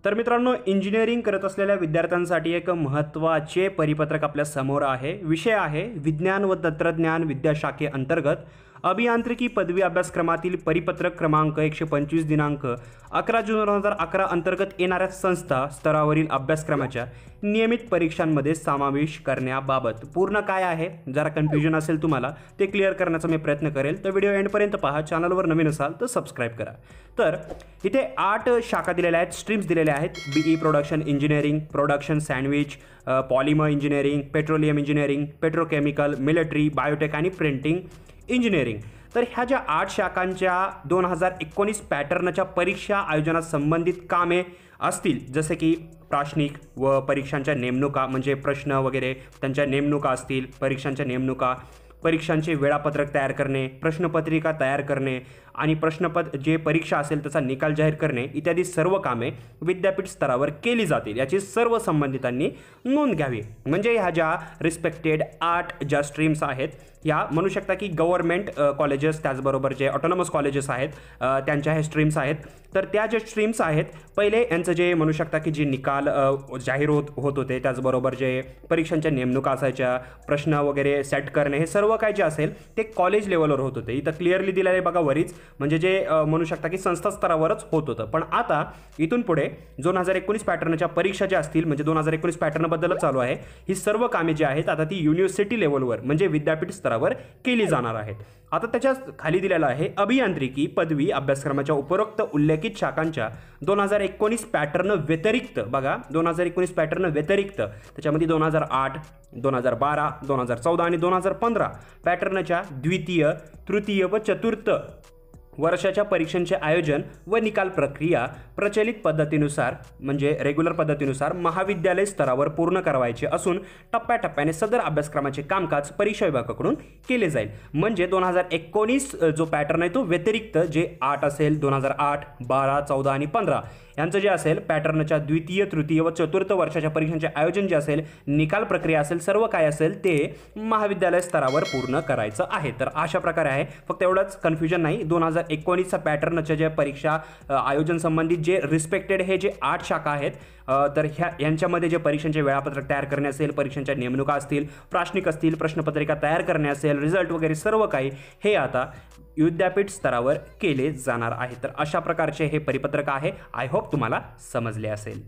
तर मित्रांनो, इंजिनिअरिंग करत असलेल्या विद्यार्थ्यांसाठी एक महत्त्वाचे परिपत्रक आपल्या समोर आहे. विषय आहे विज्ञान व तंत्रज्ञान विद्याशाखे अंतर्गत अभियांत्रिकी पदवी अभ्यासक्रमातील परिपत्रक क्रमांक 125 दिनांक 11 जून 2011 अंतर्गत येणाऱ्या संस्था स्तरावरील अभ्यासक्रमाच्या नियमित परीक्षांमध्ये समावेश करण्याबाबत. पूर्ण काय आहे, जरा कन्फ्युजन असेल तुम्हाला, ते क्लिअर करण्याचा मी प्रयत्न करेल. तर व्हिडिओ एंडपर्यंत पहा. चॅनलवर नवीन असाल तर सबस्क्राईब करा. तर इथे 8 शाखा दिलेल्या आहेत, स्ट्रीम्स दिलेल्या आहेत. BE production engineering, production sandwich, polymer engineering, petroleum engineering, petrochemical, military, biotech आणि प्रिंटिंग इंजिनिअरिंग. तर ह्या ज्या 8 शाखांच्या 2019 पॅटर्नच्या परीक्षा आयोजनात संबंधित कामे असतील, जसे की प्राश्निक व परीक्षांच्या नेमणुका, म्हणजे प्रश्न वगैरे त्यांच्या नेमणुका असतील, परीक्षांच्या नेमणुका, परीक्षांचे वेळापत्रक तयार करणे, प्रश्नपत्रिका तयार करणे आणि जे परीक्षा असेल त्याचा निकाल जाहीर करणे इत्यादी सर्व कामे विद्यापीठ स्तरावर केली जातील, याची सर्व संबंधितांनी नोंद घ्यावी. म्हणजे ह्या ज्या रिस्पेक्टेड 8 ज्या स्ट्रीम्स आहेत, ह्या म्हणू शकता की गव्हर्नमेंट कॉलेजेस, त्याचबरोबर जे ऑटोनॉमस कॉलेजेस आहेत त्यांच्या ह्या स्ट्रीम्स आहेत. तर त्या ज्या स्ट्रीम्स आहेत, पहिले यांचं जे म्हणू शकता की जे निकाल जाहीर होत होते, त्याचबरोबर जे परीक्षांच्या नेमणुका असायच्या, प्रश्न वगैरे सेट करणे, हे सर्व काय जे असेल ते कॉलेज लेवलवर होत होते. इथं क्लिअरली दिलेलं आहे बघा वरीच, म्हणजे जे म्हणू शकता की संस्था स्तरावरच होत होतं. पण आता इथून पुढे 2019 पॅटर्नच्या परीक्षा ज्या असतील, म्हणजे 2019 पॅटर्नबद्दलच चालू आहे, ही सर्व कामे जी आहेत आता ती युनिव्हर्सिटी लेवलवर म्हणजे विद्यापीठ स्तरावर केली जाणार आहेत. आता त्याच्या खाली दिलेला आहे अभियांत्रिकी पदवी अभ्यासक्रमाच्या उपरोक्त उल्लेखित शाखांच्या 2019 पॅटर्न व्यतिरिक्त, बघा 2019 पॅटर्न व्यतिरिक्त त्याच्यामध्ये 2008, 2012, 2014 आणि 2015 पॅटर्नच्या द्वितीय, तृतीय व चतुर्थ वर्षाच्या परीक्षांचे आयोजन व निकाल प्रक्रिया प्रचलित पद्धतीनुसार, म्हणजे रेग्युलर पद्धतीनुसार महाविद्यालय स्तरावर पूर्ण करायचे असून टप्प्याटप्प्याने सदर अभ्यासक्रमाचे कामकाज परीक्षा विभागाकडून केले जाईल. म्हणजे 2019 जो पॅटर्न आहे तो व्यतिरिक्त जे 8 असेल, 2008, 12, 14 आणि 15 यांचं जे असेल पॅटर्नच्या द्वितीय, तृतीय व चतुर्थ वर्षाच्या परीक्षांचे आयोजन जे असेल, निकाल प्रक्रिया असेल, सर्व काय असेल ते महाविद्यालय स्तरावर पूर्ण करायचं आहे. तर अशा प्रकारे आहे, फक्त एवढंच कन्फ्युजन नाही. 2019चा पॅटर्नच्या ज्या परीक्षा आयोजन संबंधित जे रिस्पेक्टेड हे जे 8 शाखा आहेत, तर यांच्यामध्ये जे परीक्षांचे वेळापत्रक तयार करणे असेल, परीक्षांच्या नेमणुका असतील, प्राश्निक असतील, प्रश्नपत्रिका तयार करणे असेल, रिझल्ट वगैरे सर्व काही हे आता विद्यापीठ स्तरावर केले जाणार आहे. तर अशा प्रकारचे हे परिपत्रक आहे. आय होप तुम्हाला समजले असेल.